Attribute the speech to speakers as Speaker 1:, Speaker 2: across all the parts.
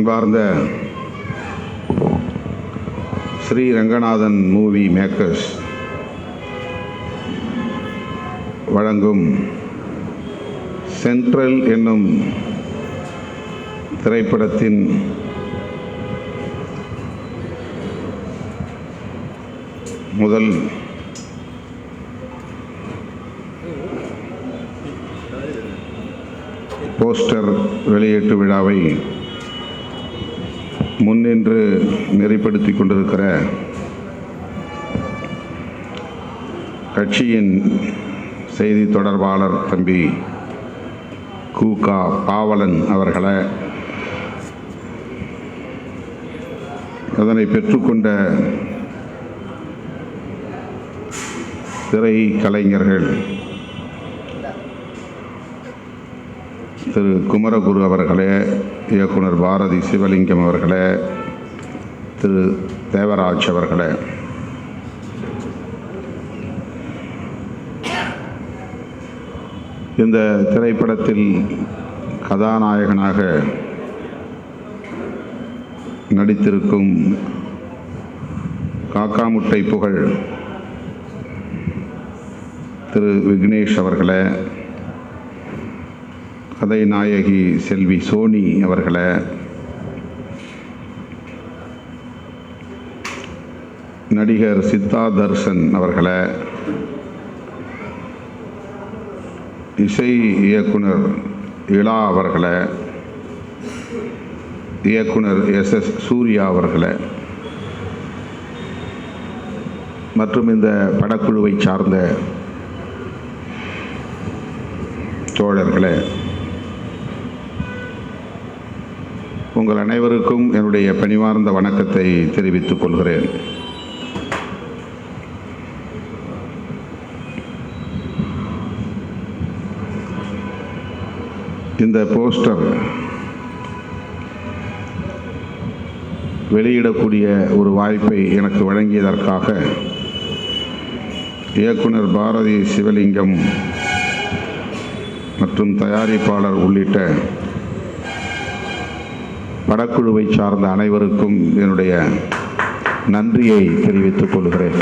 Speaker 1: அன்பார்ந்த Sri Ranganathan movie makers வழங்கும் central என்னும் திரைப்படத்தின் முதல் போஸ்டர் வெளியீட்டு விழாவை முன்னின்று நெறிப்படுத்தி கொண்டிருக்கிற கட்சியின் செய்தி தொடர்பாளர் தம்பி கு.க. பாவலன் அவர்களை, அதனை பெற்றுக்கொண்ட திரை கலைஞர்கள் திரு குமரகுரு அவர்களே, இயக்குனர் பாரதி சிவலிங்கம் அவர்களே, திரு தேவராஜ் அவர்களே, இந்த திரைப்படத்தில் கதாநாயகனாக நடித்திருக்கும் காக்கா முட்டை புகழ் திரு விக்னேஷ் அவர்களே, கதை நாயகி செல்வி சோனி அவர்களே, நடிகர் சித்தா தர்ஷன் அவர்களே, இசை இயக்குனர் இளா அவர்களே, இயக்குனர் எஸ்.எஸ். சூர்யா அவர்களே மற்றும் இந்த படக்குழுவை சார்ந்த தோழர்களே, உங்கள் அனைவருக்கும் என்னுடைய பணிவார்ந்த வணக்கத்தை தெரிவித்துக் கொள்கிறேன். இந்த போஸ்டர் வெளியிடக்கூடிய ஒரு வாய்ப்பை எனக்கு வழங்கியதற்காக இயக்குனர் பாரதி சிவலிங்கம் மற்றும் தயாரிப்பாளர் உள்ளிட்ட படக்குழுவை சார்ந்த அனைவருக்கும் என்னுடைய நன்றியை தெரிவித்துக் கொள்கிறேன்.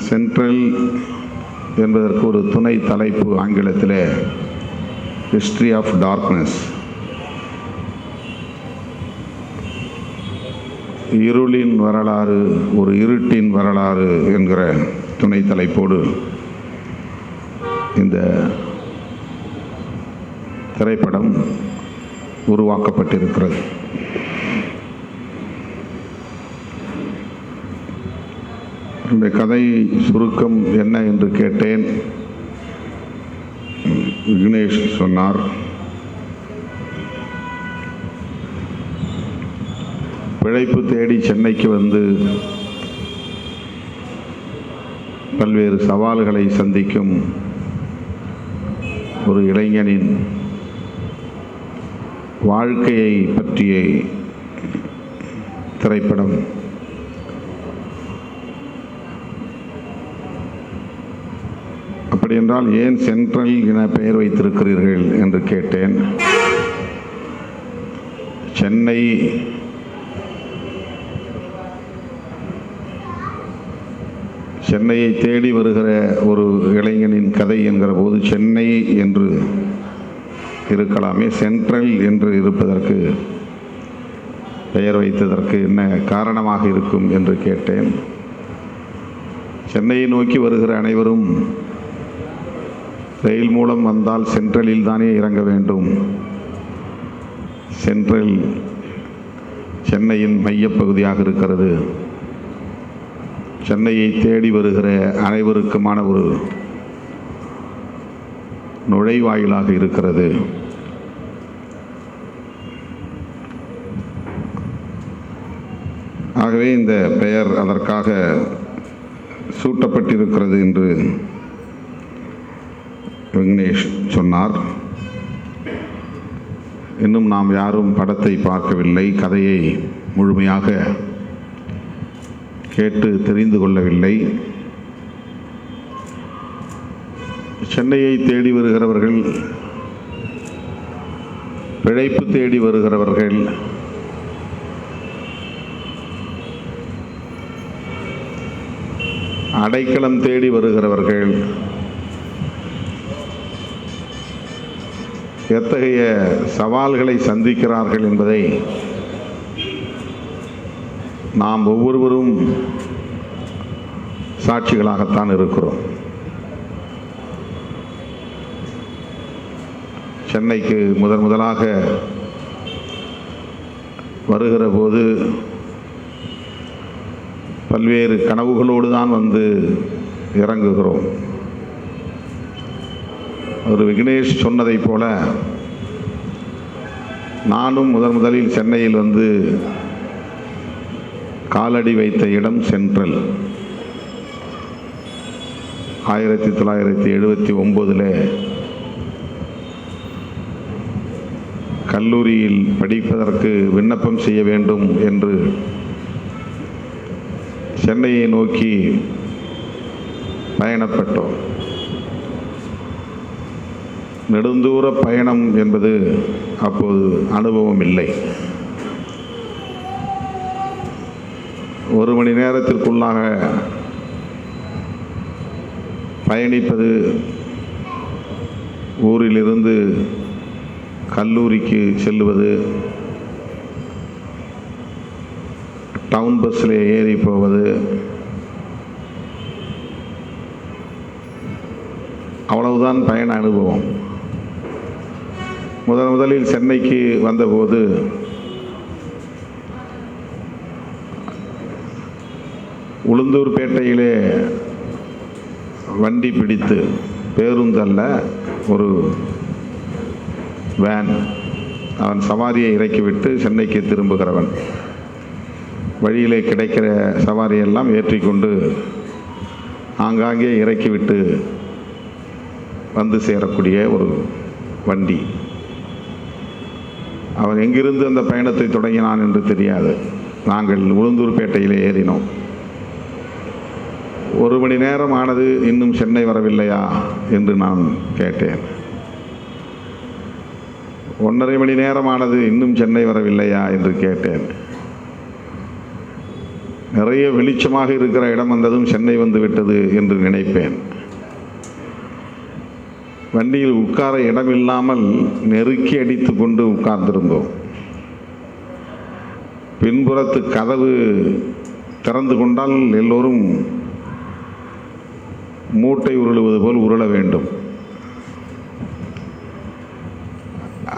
Speaker 1: சென்ட்ரல் என்பதற்கு ஒரு துணை தலைப்பு ஆங்கிலத்தில் ஹிஸ்டரி ஆஃப் டார்க்னஸ், இருளின் வரலாறு, ஒரு இருட்டின் வரலாறு என்கிற துணை தலைப்போடு இந்த திரைப்படம் உருவாக்கப்பட்டிருக்கிறது. இந்த கதை சுருக்கம் என்ன என்று கேட்டேன். விக்னேஷ் சொன்னார். பிழைப்பு தேடி சென்னைக்கு வந்து பல்வேறு சவால்களை சந்திக்கும் ஒரு இளைஞனின் வாழ்க்கையை பற்றிய திரைப்படம். அப்படி என்றால் ஏன் சென்ட்ரல் என பெயர் வைத்திருக்கிறீர்கள் என்று கேட்டேன். சென்னையை தேடி வருகிற ஒரு இளைஞனின் கதை என்கிற போது சென்னை என்று இருக்கலாமே, சென்ட்ரல் என்று இருப்பதற்கு பெயர் வைத்ததற்கு என்ன காரணமாக இருக்கும் என்று கேட்டேன். சென்னையை நோக்கி வருகிற அனைவரும் ரயில் மூலம் வந்தால் சென்ட்ரலில் தானே இறங்க வேண்டும். சென்ட்ரல் சென்னையின் மையப்பகுதியாக இருக்கிறது. சென்னையை தேடி வருகிற அனைவருக்குமான ஒரு நுழைவாயிலாக இருக்கிறது. ஆகவே இந்த பெயர் அதற்காக சூட்டப்பட்டிருக்கிறது என்று விக்னேஷ் சொன்னார். இன்னும் நாம் யாரும் படத்தை பார்க்கவில்லை, கதையை முழுமையாக கேட்டு தெரிந்து கொள்ளவில்லை. சென்னையை தேடி வருகிறவர்கள் பிழைப்பு தேடி வருகிறவர்கள், அடைக்கலம் தேடி வருகிறவர்கள் எத்தகைய சவால்களை சந்திக்கிறார்கள் என்பதை நாம் ஒவ்வொருவரும் சாட்சிகளாகத்தான் இருக்கிறோம். சென்னைக்கு முதலாக வருகிற போது பல்வேறு கனவுகளோடு தான் வந்து இறங்குகிறோம். ஒரு விக்னேஷ் சொன்னதைப் போல நானும் முதலில் சென்னையில் வந்து காலடி வைத்த இடம் சென்ட்ரல். 1979 கல்லூரியில் படிப்பதற்கு விண்ணப்பம் செய்ய வேண்டும் என்று சென்னையை நோக்கி பயணப்பட்டோம். நெடுந்தூர பயணம் என்பது அப்போது அனுபவம் இல்லை. 1 மணி நேரத்திற்குள்ளாக பயணிப்பது, ஊரிலிருந்து கல்லூரிக்கு செல்லுவது, டவுன் பஸ்ஸில் ஏறி போவது, அவ்வளவுதான் பயண அனுபவம். முதலில் சென்னைக்கு வந்தபோது உளுந்தூர்பேட்டையிலே வண்டி பிடித்து, பேருந்தல்ல, ஒரு வேன், அவன் சவாரியை இறக்கிவிட்டு சென்னைக்கு திரும்புகிறவன். வழியிலே கிடைக்கிற சவாரியெல்லாம் ஏற்றிக்கொண்டு ஆங்காங்கே இறக்கிவிட்டு வந்து சேரக்கூடிய ஒரு வண்டி. அவன் எங்கிருந்து அந்த பயணத்தை தொடங்கினான் என்று தெரியாது. நாங்கள் உளுந்தூர்பேட்டையிலே ஏறினோம். 1 மணி நேரம் ஆனது, இன்னும் சென்னை வரவில்லையா என்று நான் கேட்டேன். 1.5 மணி நேரம் ஆனது, இன்னும் சென்னை வரவில்லையா என்று கேட்டேன். நிறைய வெளிச்சமாக இருக்கிற இடம் வந்ததும் சென்னை வந்து விட்டது என்று நினைப்பேன். வண்டியில் உட்கார இடமில்லாமல் நெருக்கி அடித்து கொண்டு உட்கார்ந்திருந்தோம். பின்புறத்து கதவு திறந்து கொண்டால் எல்லோரும் மூட்டை உருளுவது போல் உருள வேண்டும்.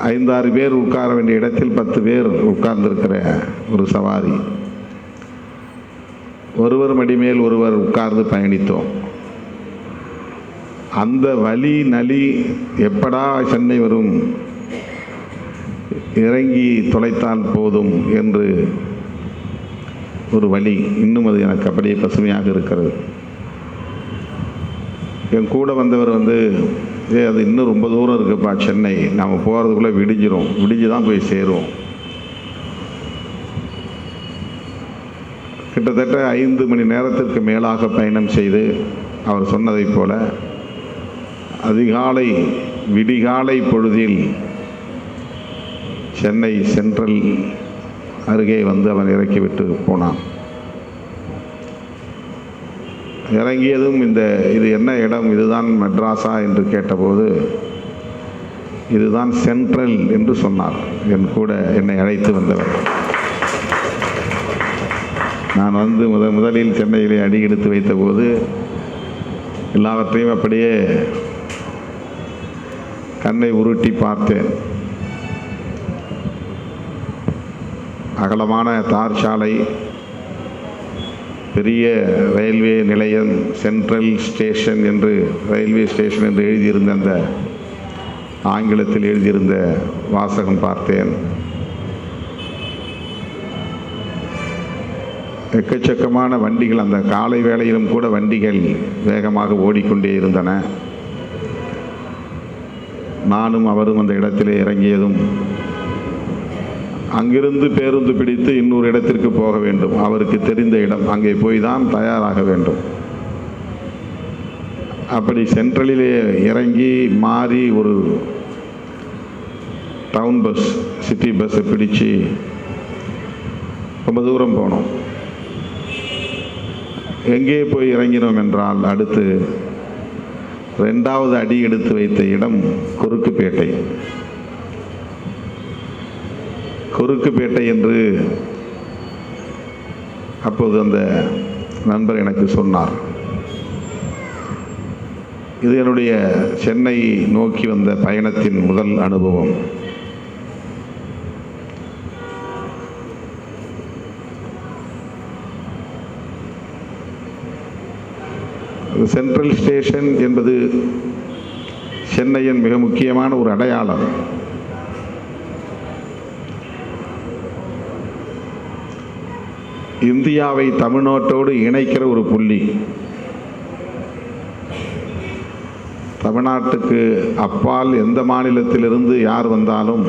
Speaker 1: 5-6 பேர் உட்கார வேண்டிய இடத்தில் 10 பேர் உட்கார்ந்திருக்கிற ஒரு சவாரி. ஒருவர் மடிமேல் ஒருவர் உட்கார்ந்து பயணித்தோம். அந்த வலி நலி, எப்படா சென்னை வரும், இறங்கி தொலைத்தால் போதும் என்று ஒரு வலி இன்னும் அது எனக்கு அப்படியே பசுமையாக இருக்கிறது. என் கூட வந்தவர் வந்து, அது இன்னும் ரொம்ப தூரம் இருக்குப்பா சென்னை, நாம் போகிறதுக்குள்ளே விடிஞ்சு தான் போய் சேருவோம். கிட்டத்தட்ட 5 மணி நேரத்திற்கு மேலாக பயணம் செய்து அவர் சொன்னதைப் போல அதிகாலை விடிகாலை பொழுதில் சென்னை சென்ட்ரல் அருகே வந்து அவன் இறக்கிவிட்டு போனான். இறங்கியதும் இது என்ன இடம், இதுதான் மெட்ராஸா என்று கேட்டபோது இதுதான் சென்ட்ரல் என்று சொன்னார். என் கூட என்னை அழைத்து வந்தவர். நான் வந்து முதலில் சென்னையிலே அடி எடுத்து வைத்தபோது எல்லாவற்றையும் அப்படியே கண்ணை உருட்டி பார்த்தேன். அகலமான தார் சாலை, பெரிய ரயில்வே நிலையம், சென்ட்ரல் ஸ்டேஷன் என்று, ரயில்வே ஸ்டேஷன் என்று எழுதியிருந்த அந்த ஆங்கிலத்தில் எழுதியிருந்த வாசகம் பார்த்தேன். எக்கச்சக்கமான வண்டிகள், அந்த காலை வேளையிலும் கூட வண்டிகள் வேகமாக ஓடிக்கொண்டே இருந்தன. நானும் அவரும் அந்த இடத்திலே இறங்கியதும் அங்கிருந்து பேருந்து பிடித்து இன்னொரு இடத்திற்கு போக வேண்டும். அவருக்கு தெரிந்த இடம், அங்கே போய் தான் தயாராக வேண்டும். அப்படி சென்ட்ரலிலே இறங்கி மாறி ஒரு டவுன் பஸ், சிட்டி பஸ்ஸை பிடிச்சு ரொம்ப தூரம் போனோம். எங்கே போய் இறங்கினோம் என்றால், அடுத்து 2வது அடி எடுத்து வைத்த இடம் குறுக்குப்பேட்டை. குறுக்குப்பேட்டை என்று அப்போது அந்த நண்பர் எனக்கு சொன்னார். இது என்னுடைய சென்னை நோக்கி வந்த பயணத்தின் முதல் அனுபவம். சென்ட்ரல் ஸ்டேஷன் என்பது சென்னையின் மிக முக்கியமான ஒரு அடையாளம். இந்தியாவை தமிழ்நாட்டோடு இணைக்கிற ஒரு புள்ளி. தமிழ்நாட்டுக்கு அப்பால் எந்த மாநிலத்திலிருந்து யார் வந்தாலும்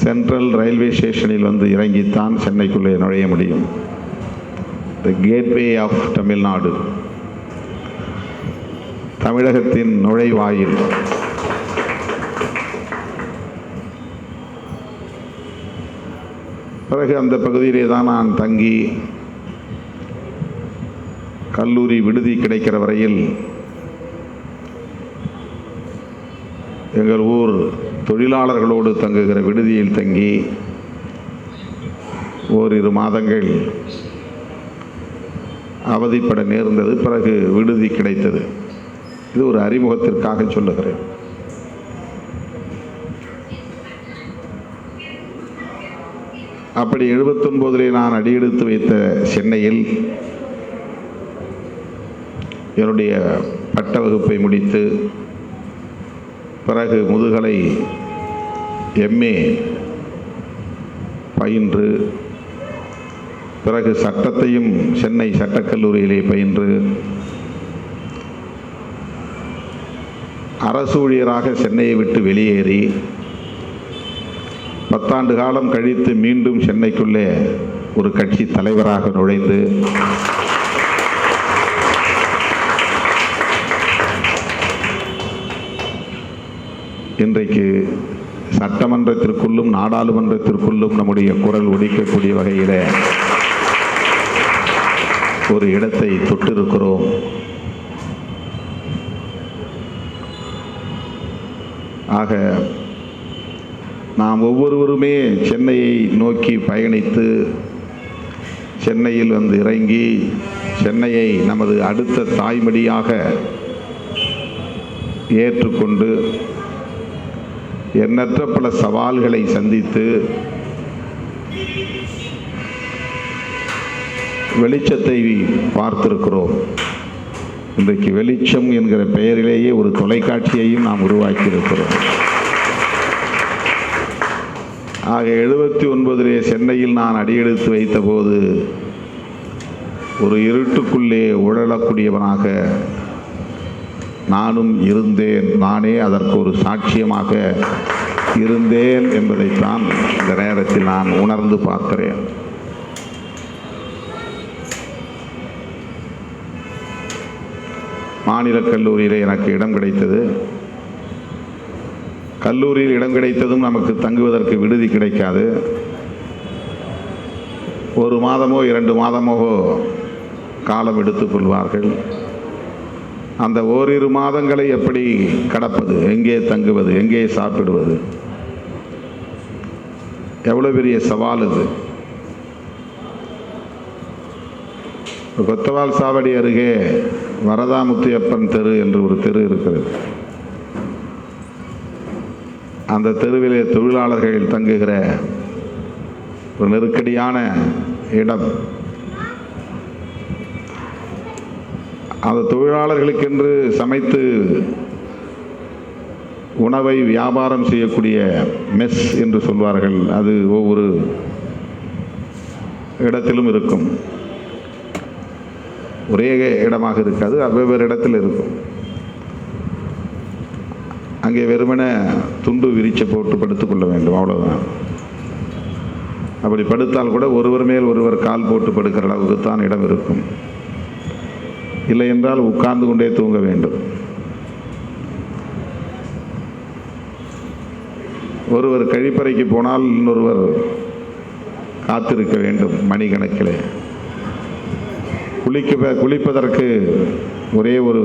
Speaker 1: சென்ட்ரல் ரயில்வே ஸ்டேஷனில் வந்து இறங்கித்தான் சென்னைக்குள்ளே நுழைய முடியும். தி கேட்வே ஆஃப் தமிழ்நாடு, தமிழகத்தின் நுழைவாயில். பிறகு அந்த பகுதியிலே தான் நான் தங்கி கல்லூரி விடுதி கிடைக்கிற வரையில் எங்கள் ஊர் தொழிலாளர்களோடு தங்குகிற விடுதியில் தங்கி ஓரிரு மாதங்கள் அவதிப்பட நேர்ந்தது. பிறகு விடுதி கிடைத்தது. இது ஒரு அறிமுகத்திற்காக சொல்லுகிறேன். அப்படி 79 நான் அடியெடுத்து வைத்த சென்னையில் என்னுடைய பட்ட வகுப்பை முடித்து பிறகு முதுகலை MA பயின்று பிறகு சட்டத்தையும் சென்னை சட்டக்கல்லூரியிலே பயின்று அரசு ஊழியராக சென்னையை விட்டு வெளியேறி 10 ஆண்டு காலம் கழித்து மீண்டும் சென்னைக்குள்ளே ஒரு கட்சி தலைவராக நுழைந்து இன்றைக்கு சட்டமன்றத்திற்குள்ளும் நாடாளுமன்றத்திற்குள்ளும் நம்முடைய குரல் ஒலிக்கக்கூடிய வகையில் ஒரு இடத்தை தொட்டிருக்கிறோம். ஆக நாம் ஒவ்வொருவருமே சென்னையை நோக்கி பயணித்து சென்னையில் வந்து இறங்கி சென்னையை நமது அடுத்த தாய்மடியாக ஏற்றுக்கொண்டு எண்ணற்ற பல சவால்களை சந்தித்து வெளிச்சத்தை பார்த்திருக்கிறோம். இன்றைக்கு வெளிச்சம் என்கிற பெயரிலேயே ஒரு தொலைக்காட்சியையும் நாம் உருவாக்கி இருக்கிறோம். ஆக 79 சென்னையில் நான் அடியெடுத்து வைத்த போது ஒரு இருட்டுக்குள்ளே உழலக்கூடியவனாக நானும் இருந்தேன். நானே அதற்கு ஒரு சாட்சியமாக இருந்தேன் என்பதைத்தான் இந்த நேரத்தில் நான் உணர்ந்து பார்க்கிறேன். மாநில கல்லூரியில் எனக்கு இடம் கிடைத்தது. கல்லூரியில் இடம் கிடைத்ததும் நமக்கு தங்குவதற்கு விடுதி கிடைக்காது. 1 மாதமோ 2 மாதமோ காலம் எடுத்துக்கொள்வார்கள். அந்த ஓரிரு மாதங்களை எப்படி கடப்பது, எங்கே தங்குவது, எங்கே சாப்பிடுவது, எவ்வளோ பெரிய சவால் இது. கொத்தவால் சாவடி அருகே வரதாமுத்தியப்பன் தெரு என்று ஒரு தெரு இருக்கிறது. அந்த தெருவிலே தொழிலாளர்கள் தங்குகிற ஒரு நெருக்கடியான இடம். அந்த தொழிலாளர்களுக்கென்று சமைத்து உணவை வியாபாரம் செய்யக்கூடிய மெஸ் என்று சொல்வார்கள். அது ஒவ்வொரு இடத்திலும் இருக்கும். ஒரே இடமாக இருக்காது, வெவ்வேறு இடத்தில் இருக்கும். அங்கே வெறுமனே துண்டு விரிச்சை போட்டு படுத்துக்கொள்ள வேண்டும், அவ்வளோதான். அப்படி படுத்தால் கூட ஒருவர் மேல் ஒருவர் கால் போட்டு படுக்கிற அளவுக்கு தான் இடம் இருக்கும். இல்லை என்றால் உட்கார்ந்து கொண்டே தூங்க வேண்டும். ஒருவர் கழிப்பறைக்கு போனால் இன்னொருவர் காத்திருக்க வேண்டும் மணிக்கணக்கில். குளிப்பதற்கு ஒரே ஒரு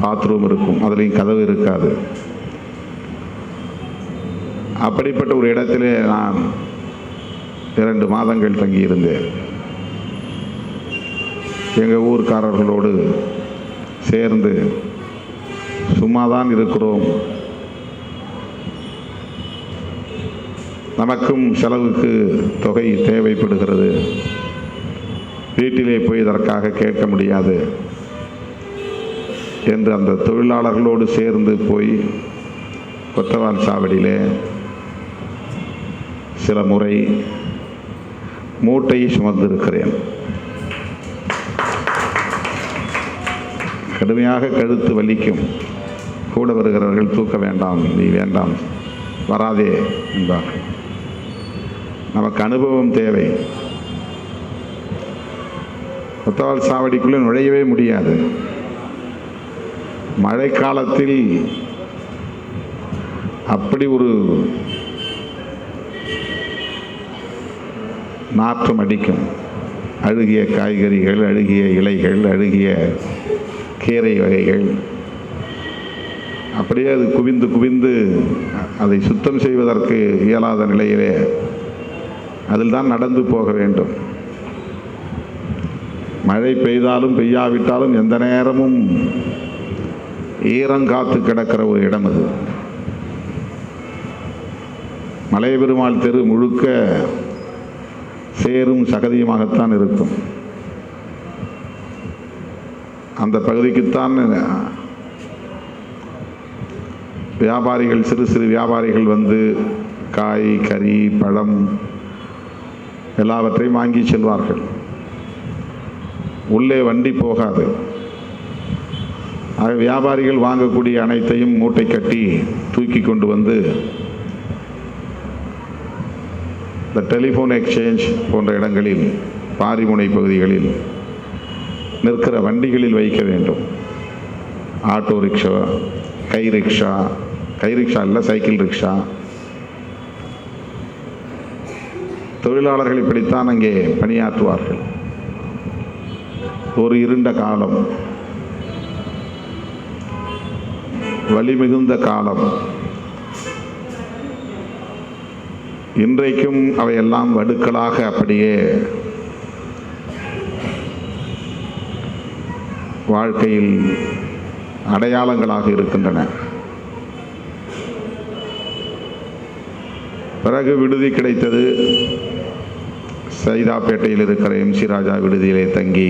Speaker 1: பாத்ரூம் இருக்கும், அதுலேயும் கதவு இருக்காது. அப்படிப்பட்ட ஒரு இடத்திலே நான் 2 மாதங்கள் தங்கியிருந்தேன். எங்கள் ஊர்க்காரர்களோடு சேர்ந்து சும்மாதான் இருக்கிறோம், நமக்கும் செலவுக்கு தொகை தேவைப்படுகிறது, வீட்டிலே போய் இதற்காக கேட்க முடியாது என்று அந்த தொழிலாளர்களோடு சேர்ந்து போய் கொத்தவால் சாவடியிலே சில முறை மூட்டையை சுமந்திருக்கிறேன். கடுமையாக கழுத்து வலிக்கும். கூட வருகிறவர்கள் தூக்க வேண்டாம், நீ வேண்டாம், வராதே என்பார்கள். நமக்கு அனுபவம் தேவை. கொத்தவால் சாவடிக்குள்ளே நுழையவே முடியாது. மழை காலத்தில் அப்படி ஒரு நாற்றம் அடிக்கும். அழுகிய காய்கறிகள், அழுகிய இலைகள், அழுகிய கீரை வகைகள், அப்படியே அது குவிந்து குவிந்து அதை சுத்தம் செய்வதற்கு இயலாத நிலையிலே அதில் தான் நடந்து போக வேண்டும். மழை பெய்தாலும் பெய்யாவிட்டாலும் எந்த நேரமும் ஈரங்காத்து கிடக்கிற ஒரு இடம் அது. மலைய பெருமாள் தெரு முழுக்க சேரும் சகதியுமாகத்தான் இருக்கும். அந்த பகுதிக்குத்தான் வியாபாரிகள், சிறு சிறு வியாபாரிகள் வந்து காய், கறி, பழம் எல்லாவற்றையும் வாங்கி செல்வார்கள். உள்ளே வண்டி போகாது. ஆக வியாபாரிகள் வாங்கக்கூடிய அனைத்தையும் மூட்டை கட்டி தூக்கி கொண்டு வந்து இந்த டெலிஃபோன் எக்ஸ்சேஞ்ச் போன்ற இடங்களில், பாரிமுனை பகுதிகளில் நிற்கிற வண்டிகளில் வைக்க வேண்டும். ஆட்டோ ரிக்ஷா, கை ரிக்ஷா இல்லை, சைக்கிள் ரிக்ஷா. தொழிலாளர்கள் இப்படித்தான் அங்கே பணியாற்றுவார்கள். ஒரு இருண்ட காலம், வலி மிகுந்த காலம். இன்றைக்கும் அவையெல்லாம் வடுக்களாக அப்படியே வாழ்க்கையில் அடையாளங்களாக இருக்கின்றன. பிறகு விடுதி கிடைத்தது. சைதாப்பேட்டையில் இருக்கிற MC ராஜா விடுதியிலே தங்கி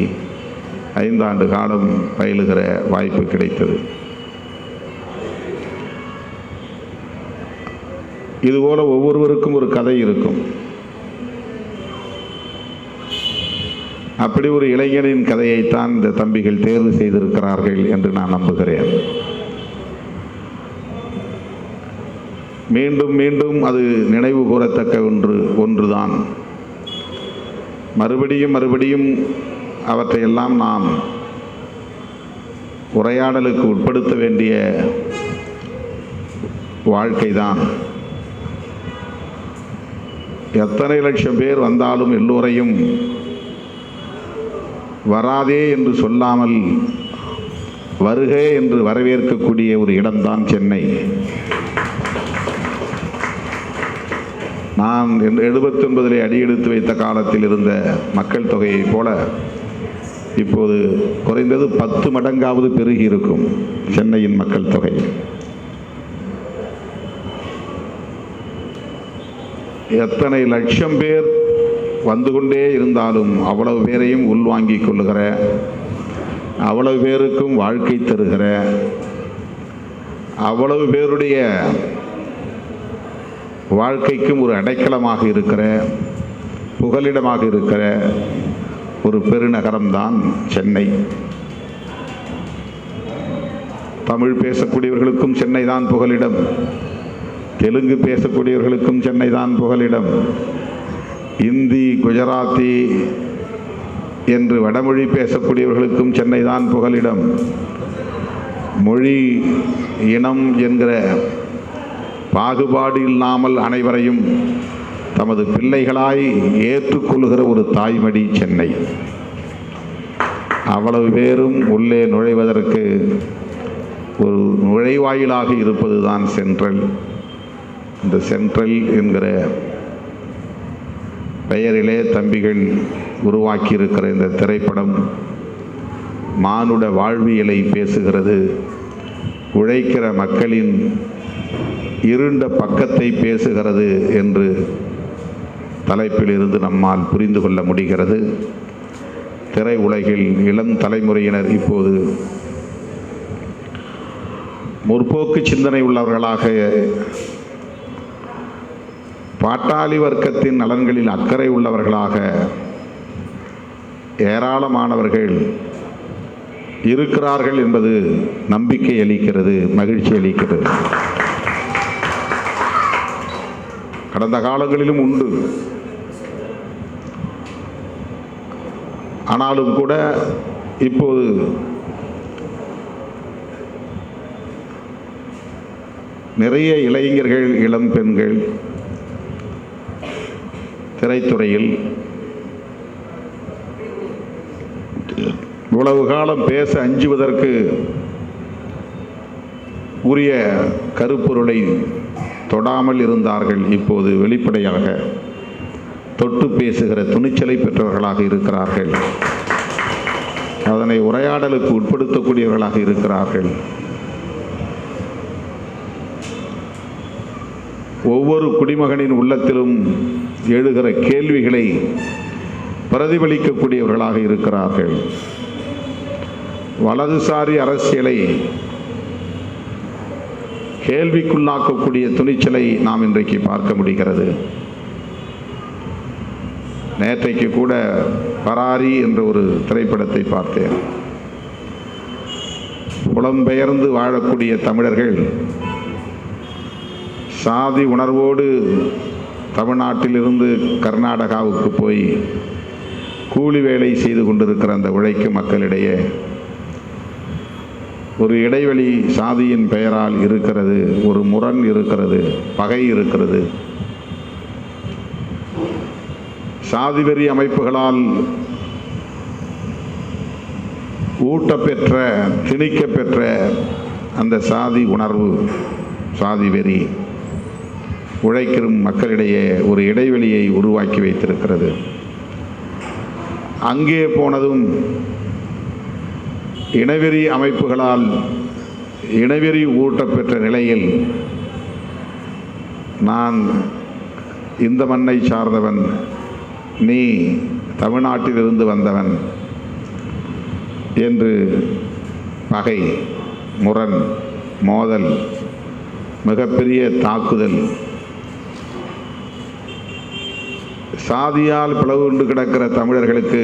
Speaker 1: 5 ஆண்டு காலம் பயிலுகிற வாய்ப்பு கிடைத்தது. இதுபோல ஒவ்வொருவருக்கும் ஒரு கதை இருக்கும். அப்படி ஒரு இளைஞனின் கதையைத்தான் இந்த தம்பிகள் தேர்வு செய்திருக்கிறார்கள் என்று நான் நம்புகிறேன். மீண்டும் மீண்டும் அது நினைவு கூறத்தக்க ஒன்றுதான். மறுபடியும் அவற்றையெல்லாம் நாம் உரையாடலுக்கு உட்படுத்த வேண்டிய வாழ்க்கைதான். எத்தனை லட்சம் பேர் வந்தாலும் எல்லோரையும் வராதே என்று சொல்லாமல் வருக என்று வரவேற்கக்கூடிய ஒரு இடம்தான் சென்னை. நான் 79 அடியெடுத்து வைத்த காலத்தில் இருந்த மக்கள் தொகையைப் போல இப்போது குறைந்தது 10 மடங்காவது பெருகி இருக்கும் சென்னையின் மக்கள் தொகை. எத்தனை லட்சம் பேர் வந்து கொண்டே இருந்தாலும் அவ்வளவு பேரையும் உள்வாங்கிக் கொள்ளுகிற, அவ்வளவு பேருக்கும் வாழ்க்கை தருகிற, அவ்வளவு பேருடைய வாழ்க்கைக்கும் ஒரு அடைக்கலமாக இருக்கிற, புகலிடமாக இருக்கிற ஒரு பெருநகரம்தான் சென்னை. தமிழ் பேசக்கூடியவர்களுக்கும் சென்னை தான் புகலிடம், தெலுங்கு பேசக்கூடியவர்களுக்கும் சென்னை தான் புகலிடம், இந்தி, குஜராத்தி என்று வடமொழி பேசக்கூடியவர்களுக்கும் சென்னை தான் புகலிடம். மொழி, இனம் என்கிற பாகுபாடு இல்லாமல் அனைவரையும் தமது பிள்ளைகளாய் ஏற்றுக்கொள்கிற ஒரு தாய்மடி சென்னை. அவ்வளவு பேரும் உள்ளே நுழைவதற்கு ஒரு நுழைவாயிலாக இருப்பது தான் சென்ட்ரல். இந்த சென்ட்ரல் என்கிற பெயரிலே தம்பிகள் உருவாக்கியிருக்கிற இந்த திரைப்படம் மானுட வாழ்வியலை பேசுகிறது. உழைக்கிற மக்களின் இருண்ட பக்கத்தை பேசுகிறது என்று தலைப்பில் இருந்து நம்மால் புரிந்து கொள்ள முடிகிறது. திரை உலகில் இளம் தலைமுறையினர் இப்போது முற்போக்கு சிந்தனை உள்ளவர்களாக, பாட்டாளி வர்க்கத்தின் நலன்களில் அக்கறை உள்ளவர்களாக ஏராளமானவர்கள் இருக்கிறார்கள் என்பது நம்பிக்கை அளிக்கிறது, மகிழ்ச்சி அளிக்கிறது. கடந்த காலங்களிலும் உண்டு. ஆனாலும் கூட இப்போது நிறைய இளைஞர்கள், இளம் பெண்கள் திரைத்துறையில் இவ்வளவு காலம் பேச அஞ்சுவதற்கு உரிய கருப்பொருளை தொடாமல் இருந்தார்கள். இப்போது வெளிப்படையாக தொட்டு பேசுகிற துணிச்சலை பெற்றவர்களாக இருக்கிறார்கள். அதனை உரையாடலுக்கு உட்படுத்தக்கூடியவர்களாக இருக்கிறார்கள். ஒவ்வொரு குடிமகனின் உள்ளத்திலும் எழுகிற கேள்விகளை பிரதிபலிக்கக்கூடியவர்களாக இருக்கிறார்கள். வலதுசாரி அரசியலை கேள்விக்குள்ளாக்கக்கூடிய துணிச்சலை நாம் இன்றைக்கு பார்க்க முடிகிறது. நேற்றைக்கு கூட பராரி என்ற ஒரு திரைப்படத்தை பார்த்தேன். புலம்பெயர்ந்து வாழக்கூடிய தமிழர்கள் சாதி உணர்வோடு தமிழ்நாட்டிலிருந்து கர்நாடகாவுக்கு போய் கூலி வேலை செய்து கொண்டிருக்கிற அந்த உழைக்கும் மக்களிடையே ஒரு இடைவெளி சாதியின் பெயரால் இருக்கிறது, ஒரு முரண் இருக்கிறது, பகை இருக்கிறது. சாதிவெறி அமைப்புகளால் ஊட்டப்பெற்ற, திணிக்கப்பெற்ற அந்த சாதி உணர்வு, சாதி வெறி உழைக்கும் மக்களிடையே ஒரு இடைவெளியை உருவாக்கி வைத்திருக்கிறது. அங்கே போனதும் இனவெறி அமைப்புகளால் இனவெறி ஊட்டப்பெற்ற நிலையில் நான் இந்த மண்ணை சார்ந்தவன், நீ தமிழ்நாட்டிலிருந்து வந்தவன் என்று பகை, முரண், மோதல், மிகப்பெரிய தாக்குதல், சாதியால் பிளவுண்டு கிடக்கிற தமிழர்களுக்கு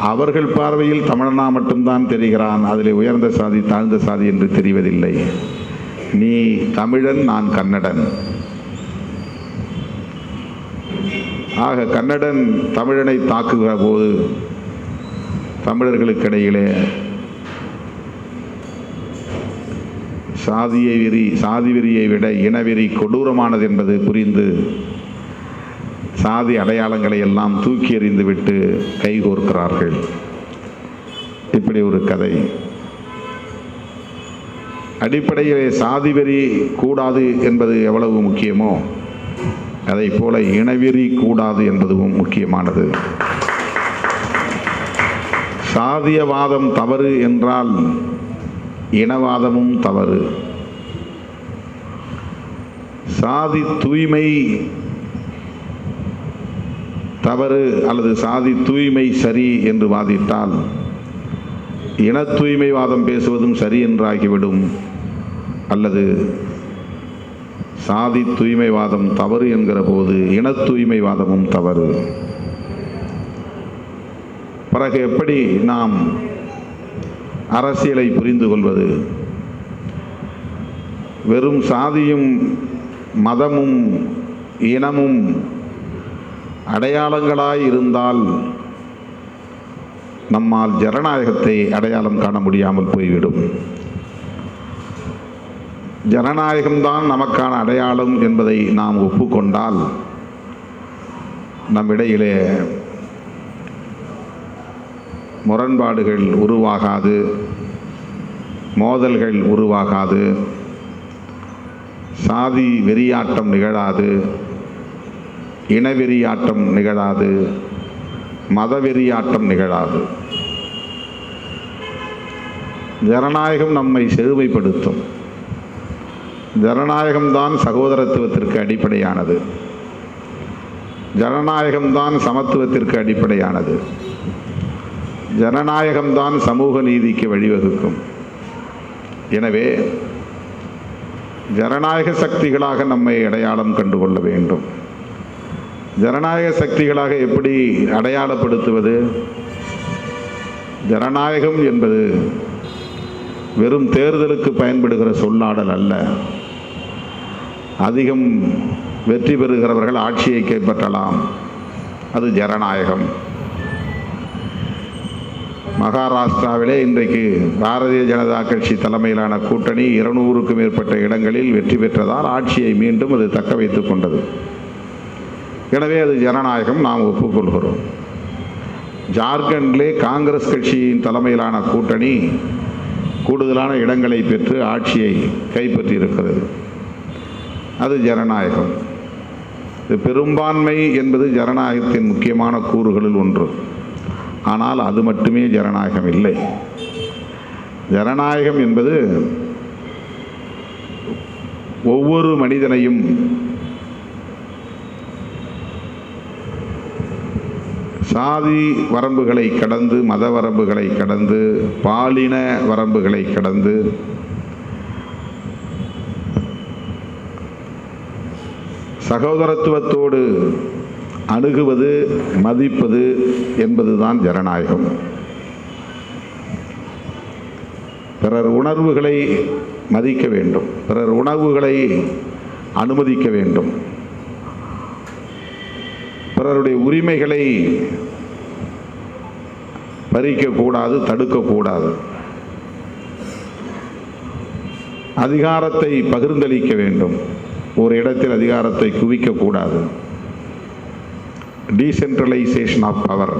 Speaker 1: அவர்கள் பார்வையில் தமிழனா மட்டும்தான் தெரிகிறான். அதில் உயர்ந்த சாதி, தாழ்ந்த சாதி என்று தெரிவதில்லை. நீ தமிழன், நான் கன்னடன். ஆக கன்னடன் தமிழனை தாக்குகிற போது தமிழர்களுக்கு இடையிலே சாதி வெறியை விட இனவெறி கொடூரமானது என்பது புரிந்து சாதி அடையாளங்களை எல்லாம் தூக்கி எறிந்துவிட்டு கைகோர்க்கிறார்கள். இப்படி ஒரு கதை. அடிப்படையிலே சாதி வெறி கூடாது என்பது எவ்வளவு முக்கியமோ அதை போல இனவெறி கூடாது என்பதும் முக்கியமானது. சாதியவாதம் தவறு என்றால் இனவாதமும் தவறு. சாதி தூய்மை தவறு அல்லது சாதி தூய்மை சரி என்று வாதிட்டால் இன தூய்மைவாதம் பேசுவதும் சரி என்றாகிவிடும். அல்லது சாதி தூய்மைவாதம் தவறு என்கிற போது இன தூய்மைவாதமும் தவறு. பிறகு எப்படி நாம் அரசியலை புரிந்து கொள்வது? வெறும் சாதியும் மதமும் இனமும் அடையாளங்களாய் இருந்தால் நம்மால் ஜனநாயகத்தை அடையாளம் காண முடியாமல் போய்விடும். ஜனநாயகம்தான் நமக்கான அடையாளம் என்பதை நாம் ஒப்புக்கொண்டால் நம்மிடையிலே முரண்பாடுகள் உருவாகாது, மோதல்கள் உருவாகாது, சாதி வெறியாட்டம் நிகழாது, இனவெறியாட்டம் நிகழாது, மதவெறியாட்டம் நிகழாது. ஜனநாயகம் நம்மை செழுமைப்படுத்தும். ஜனநாயகம்தான் சகோதரத்துவத்திற்கு அடிப்படையானது. ஜனநாயகம்தான் சமத்துவத்திற்கு அடிப்படையானது. ஜனநாயகம்தான் சமூக நீதிக்கு வழிவகுக்கும். எனவே ஜனநாயக சக்திகளாக நம்மை அடையாளம் கண்டுகொள்ள வேண்டும். ஜனநாயக சக்திகளாக எப்படி அடையாளப்படுத்துவது? ஜனநாயகம் என்பது வெறும் தேர்தலுக்கு பயன்படுகிற சொல்லாடல் அல்ல. அதிகம் வெற்றி பெறுகிறவர்கள் ஆட்சியை கைப்பற்றலாம், அது ஜனநாயகம். மகாராஷ்டிராவிலே இன்றைக்கு பாரதிய ஜனதா கட்சி தலைமையிலான கூட்டணி 200க்கும் மேற்பட்ட இடங்களில் வெற்றி பெற்றதால் ஆட்சியை மீண்டும் அது தக்க வைத்துக் கொண்டது. எனவே அது ஜனநாயகம், நாம் ஒப்புக்கொள்கிறோம். ஜார்க்கண்டிலே காங்கிரஸ் கட்சியின் தலைமையிலான கூட்டணி கூடுதலான இடங்களை பெற்று ஆட்சியை கைப்பற்றி இருக்கிறது, அது ஜனநாயகம். இது பெரும்பான்மை என்பது ஜனநாயகத்தின் முக்கியமான கூறுகளில் ஒன்று. ஆனால் அது மட்டுமே ஜனநாயகம் இல்லை. ஜனநாயகம் என்பது ஒவ்வொரு மனிதனையும் சாதி வரம்புகளை கடந்து, மத வரம்புகளை கடந்து, பாலின வரம்புகளை கடந்து சகோதரத்துவத்தோடு அணுகுவது, மதிப்பது என்பதுதான் ஜனநாயகம். பிறர் உணர்வுகளை மதிக்க வேண்டும், பிறர் உணர்வுகளை அனுமதிக்க வேண்டும், பிறருடைய உரிமைகளை பறிக்கக்கூடாது, தடுக்கக்கூடாது, அதிகாரத்தை பகிர்ந்தளிக்க வேண்டும், ஒரு இடத்தில் அதிகாரத்தை குவிக்கக்கூடாது. டீசென்ட்ரலைசேஷன் ஆஃப் பவர்,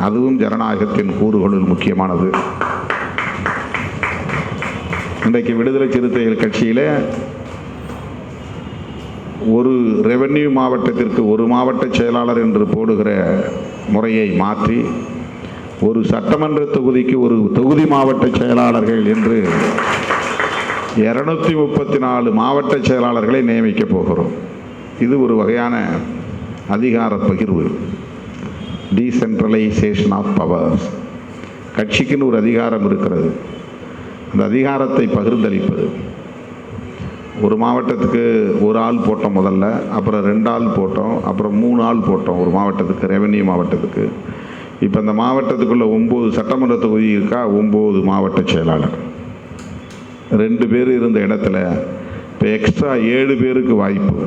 Speaker 1: அதுவும் ஜனநாயகத்தின் கூறுகளில் முக்கியமானது. இன்றைக்கு விடுதலை சிறுத்தைகள் கட்சியில் ஒரு ரெவென்யூ மாவட்டத்திற்கு ஒரு மாவட்ட செயலாளர் என்று போடுகிற முறையை மாற்றி ஒரு சட்டமன்ற தொகுதிக்கு ஒரு தொகுதி மாவட்ட செயலாளர்கள் என்று 234 மாவட்ட செயலாளர்களை நியமிக்கப் போகிறோம். இது ஒரு வகையான அதிகார பகிர்வு, டீசென்ட்ரலைசேஷன் ஆஃப் பவர்ஸ். கட்சிக்குன்னு ஒரு அதிகாரம் இருக்கிறது, அந்த அதிகாரத்தை பகிர்ந்தளிப்பது. ஒரு மாவட்டத்துக்கு ஒரு ஆள் போட்டோம் முதல்ல, அப்புறம் 2 ஆள் போட்டோம், அப்புறம் 3 ஆள் போட்டோம் ஒரு மாவட்டத்துக்கு, ரெவென்யூ மாவட்டத்துக்கு. இப்போ இந்த மாவட்டத்துக்குள்ள 9 சட்டமன்ற தொகுதி இருக்கா, 9 மாவட்ட செயலாளர். 2 பேர் இருந்த இடத்துல இப்போ எக்ஸ்ட்ரா 7 பேருக்கு வாய்ப்பு.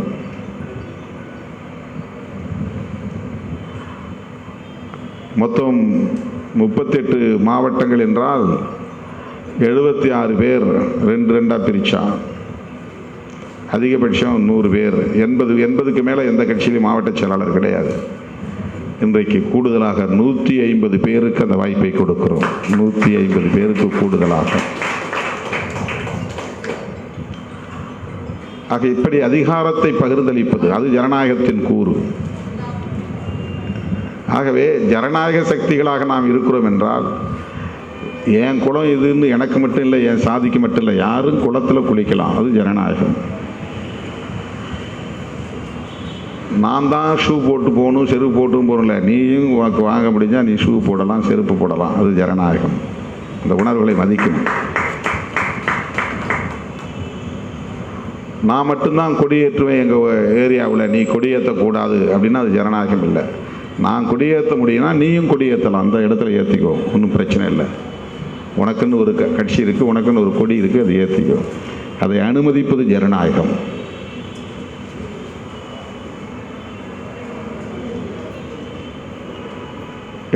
Speaker 1: மொத்தம் 38 மாவட்டங்கள் என்றால் 76 பேர் 2 பிரிச்சா அதிகபட்சம் 100 பேர். 80க்கு மேலே எந்த கட்சியிலும் மாவட்ட செயலாளர் கிடையாது. இன்றைக்கு கூடுதலாக 150 பேருக்கு அந்த வாய்ப்பை கொடுக்கிறோம். 150 பேருக்கு கூடுதலாக. ஆக இப்படி அதிகாரத்தை பகிர்ந்தளிப்பது, அது ஜனநாயகத்தின் கூறு. ஆகவே ஜனநாயக சக்திகளாக நாம் இருக்கிறோம் என்றால், என் குலம் இதுன்னு எனக்கு மட்டும் இல்லை, என் சாதிக்கு மட்டும் இல்லை, யாரும் குளத்தில் குளிக்கலாம், அது ஜனநாயகம். நான் தான் ஷூ போட்டு போகணும், செருப்பு போட்டும் போகணும்ல, நீயும் வாங்க முடிஞ்சால் நீ ஷூ போடலாம், செருப்பு போடலாம், அது ஜனநாயகம். அந்த உணர்வுகளை மதிக்கணும். நான் மட்டும்தான் கொடியேற்றுவேன் எங்கள் ஏரியாவில், நீ கொடியேற்றக்கூடாது அப்படின்னா அது ஜனநாயகம் இல்லை. நான் கொடியேற்ற முடியும்னா நீயும் கொடியேற்றலாம், அந்த இடத்துல ஏற்றிக்கோ, ஒன்றும் பிரச்சனை இல்லை. உனக்குன்னு ஒரு கட்சி இருக்குது, உனக்குன்னு ஒரு கொடி இருக்குது, அதை ஏற்றிக்கோ. அதை அனுமதிப்பது ஜனநாயகம்.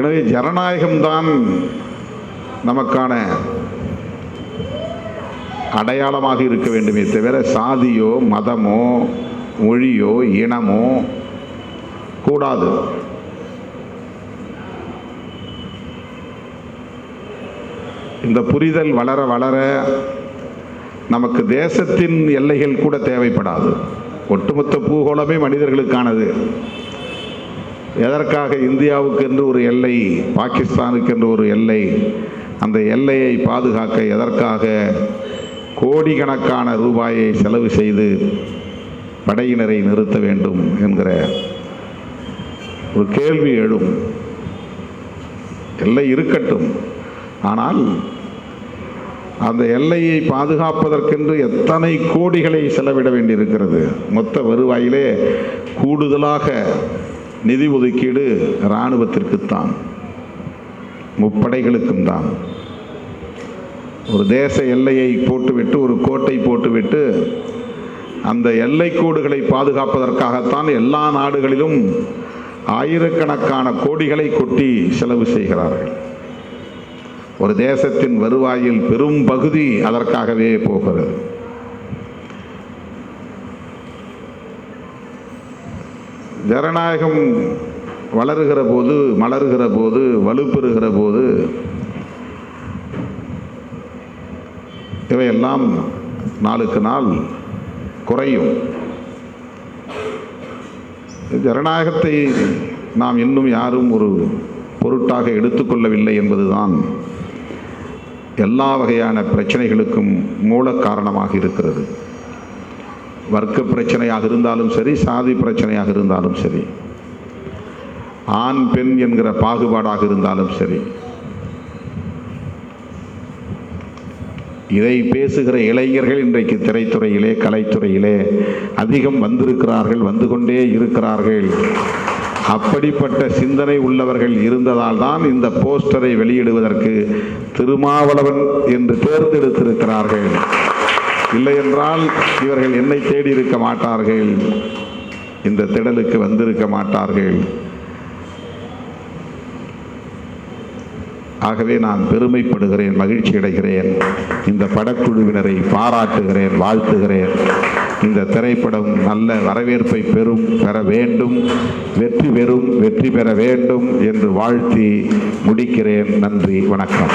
Speaker 1: எனவே ஜனநாயகம்தான் நமக்கான அடையாளமாக இருக்க வேண்டுமே தவிர சாதியோ மதமோ மொழியோ இனமோ கூடாது. இந்த புரிதல் வளர வளர நமக்கு தேசத்தின் எல்லைகள் கூட தேவைப்படாது. ஒட்டுமொத்த பூகோளமே மனிதர்களுக்கானது. எதற்காக இந்தியாவுக்கு என்று ஒரு எல்லை, பாகிஸ்தானுக்கு என்று ஒரு எல்லை, அந்த எல்லையை பாதுகாக்க எதற்காக கோடிக்கணக்கான ரூபாயை செலவு செய்து படையினரை நிறுத்த வேண்டும் என்கிற ஒரு கேள்வி எழும். எல்லை இருக்கட்டும், ஆனால் அந்த எல்லையை பாதுகாப்பதற்கென்று எத்தனை கோடிகளை செலவிட வேண்டியிருக்கிறது. மொத்த வருவாயிலே கூடுதலாக நிதி ஒதுக்கீடு இராணுவத்திற்குத்தான், முப்படைகளுக்கும் தான். ஒரு தேச எல்லையை போட்டுவிட்டு, ஒரு கோட்டை போட்டுவிட்டு, அந்த எல்லை கோடுகளை பாதுகாப்பதற்காகத்தான் எல்லா நாடுகளிலும் ஆயிரக்கணக்கான கோடிகளை கொட்டி செலவு செய்கிறார்கள். ஒரு தேசத்தின் வருவாயில் பெரும் பகுதி அதற்காகவே போகிறது. ஜனநாயகம் வளருகிற போது, மலருகிற போது, வலுப்பெறுகிற போது இவையெல்லாம் நாளுக்கு நாள் குறையும். ஜனநாயகத்தை நாம் இன்னும் யாரும் ஒரு பொருட்டாக எடுத்துக்கொள்ளவில்லை என்பதுதான் எல்லா வகையான பிரச்சனைகளுக்கும் மூல காரணமாக இருக்கிறது. வர்க்க பிரச்சனையாக இருந்தாலும் சரி, சாதி பிரச்சனையாக இருந்தாலும் சரி, ஆண் பெண் என்கிற பாகுபாடாக இருந்தாலும் சரி, இதை பேசுகிற இளைஞர்கள் இன்றைக்கு திரைத்துறையிலே, கலைத்துறையிலே அதிகம் வந்திருக்கிறார்கள், வந்து கொண்டே இருக்கிறார்கள். அப்படிப்பட்ட சிந்தனை உள்ளவர்கள் இருந்ததால் தான் இந்த போஸ்டரை வெளியிடுவதற்கு திருமாவளவன் என்று தேர்ந்தெடுத்திருக்கிறார்கள். இல்லை என்றால் இவர்கள் என்னை தேடி இருக்க மாட்டார்கள், இந்த திடலுக்கு வந்திருக்க மாட்டார்கள். ஆகவே நான் பெருமைப்படுகிறேன், மகிழ்ச்சி அடைகிறேன். இந்த படக்குழுவினரை பாராட்டுகிறேன், வாழ்த்துகிறேன். இந்த திரைப்படம் நல்ல வரவேற்பை பெற வேண்டும், வெற்றி பெற வேண்டும் என்று வாழ்த்தி முடிக்கிறேன். நன்றி, வணக்கம்.